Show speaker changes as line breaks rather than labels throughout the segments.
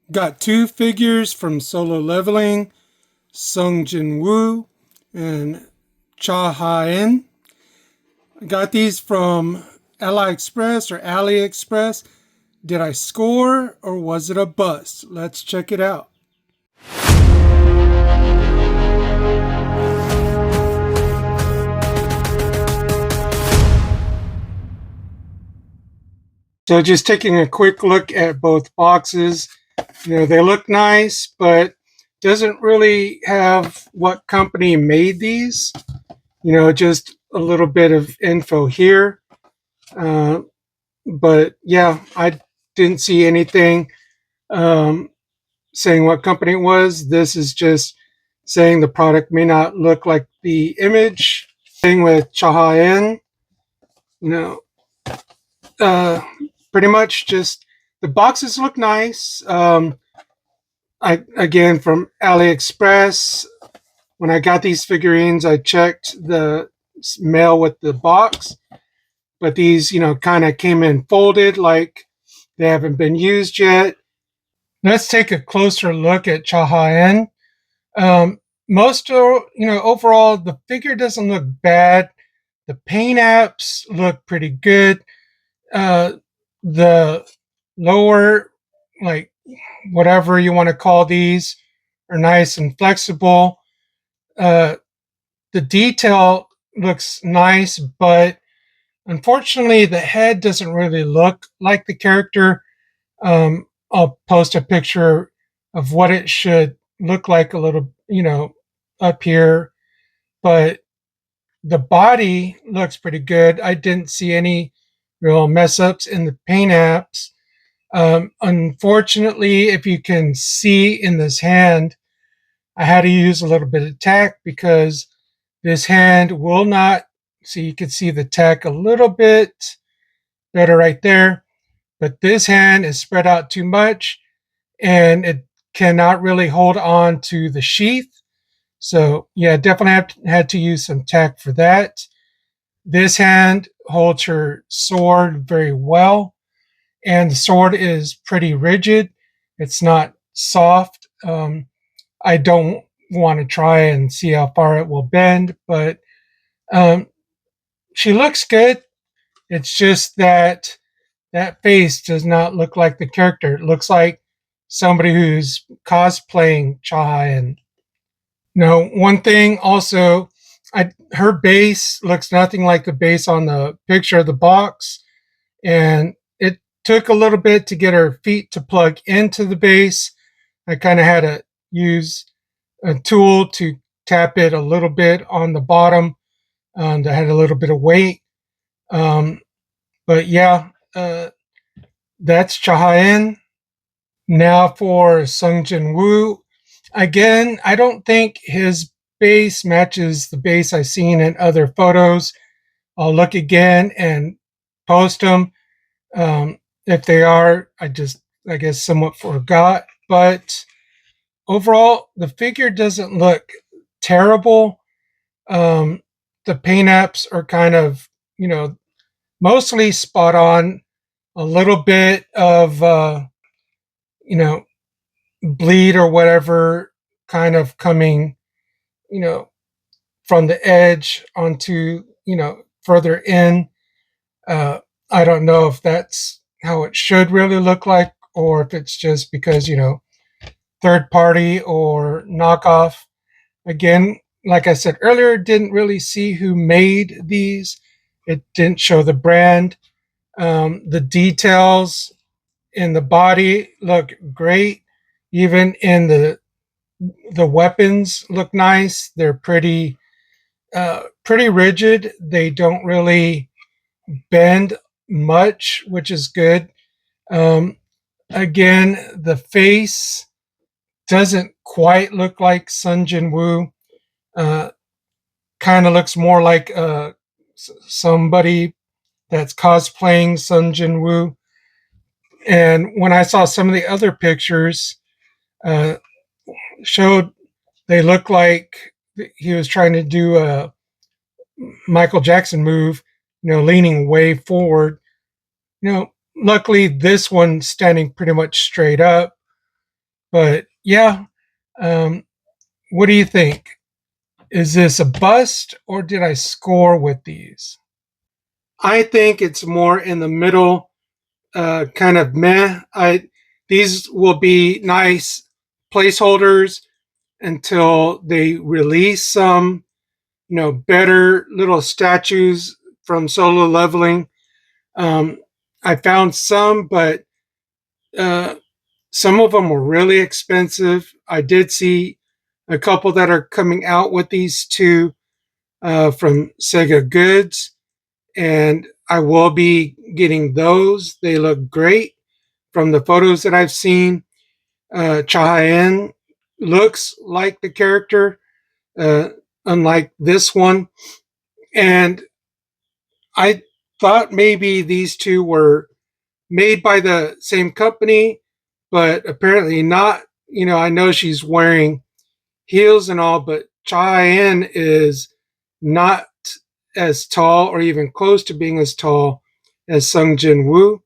Got two figures from Solo Leveling, Sung Jin Woo and Cha Ha-en. I got these from AliExpress. Did I score or was it a bust? Let's check it out. So just taking a quick look at both boxes. They look nice, but doesn't really have what company made these. Just a little bit of info here. Uh, but yeah, I didn't see anything um, saying what company it was. This is just saying the product may not look like the image. Thing with Chahayan, you know, uh, pretty much just the boxes look nice. I again from AliExpress. When I got these figurines, I checked the mail with the box, but these, kind of came in folded, like they haven't been used yet. Let's take a closer look at Chahayan. Overall, the figure doesn't look bad. The paint apps look pretty good. Uh, the lower, like whatever you want to call these, are nice and flexible. Uh, the detail looks nice, but unfortunately, the head doesn't really look like the character. I'll post a picture of what it should look like a little, up here. But the body looks pretty good. I didn't see any real mess ups in the paint apps. Unfortunately, if you can see in this hand, I had to use a little bit of tack because this hand will not. So you can see the tack a little bit better right there. But this hand is spread out too much and it cannot really hold on to the sheath. So yeah, definitely had to use some tack for that. This hand holds her sword very well, and the sword is pretty rigid. It's not soft. I don't want to try and see how far it will bend, but um, she looks good. It's just that that face does not look like the character. It looks like somebody who's cosplaying Chai. And one thing also, her base looks nothing like the base on the picture of the box, and it took a little bit to get her feet to plug into the base. I kind of had to use a tool to tap it a little bit on the bottom that had a little bit of weight. Um, but yeah, that's Chahayan. Now for Sung Jin Woo. Again, I don't think his base matches the base I've seen in other photos. I'll look again and post them. If they are, I guess, somewhat forgot. But overall, the figure doesn't look terrible. Um, the paint apps are kind of, mostly spot on. A little bit of, you know, bleed or whatever kind of coming, you know, from the edge onto, further in. Uh, I don't know if that's how it should really look like or if it's just because, third party or knockoff. Again, like I said earlier, didn't really see who made these. It didn't show the brand. The details in the body look great. Even in the weapons look nice. They're pretty rigid. They don't really bend much, which is good. Um, Again, the face doesn't quite look like Sun Jin Woo. Uh, Kind of looks more like somebody that's cosplaying Sun Jin Woo. And when I saw some of the other pictures, uh, showed they look like he was trying to do a Michael Jackson move, leaning way forward. Luckily this one standing pretty much straight up. But yeah, um, what do you think? Is this a bust or did I score with these? I think it's more in the middle, kind of meh. These will be nice placeholders until they release some, better little statues from solo leveling. Um, I found some, but uh, some of them were really expensive. I did see a couple that are coming out with these two from Sega Goods, and I will be getting those. They look great from the photos that I've seen. Chahayen looks like the character, uh, unlike this one. And I thought maybe these two were made by the same company, but apparently not. I know she's wearing heels and all, but Chahayen is not as tall or even close to being as tall as Sung Jin Woo.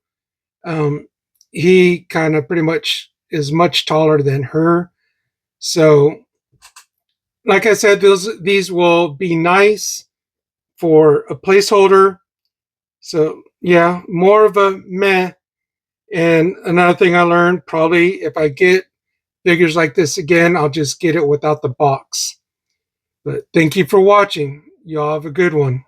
Um, he kind of pretty much is much taller than her. So, like I said, these will be nice for a placeholder. So, yeah, more of a meh. And another thing I learned, probably if I get figures like this again, I'll just get it without the box. But thank you for watching. Y'all have a good one.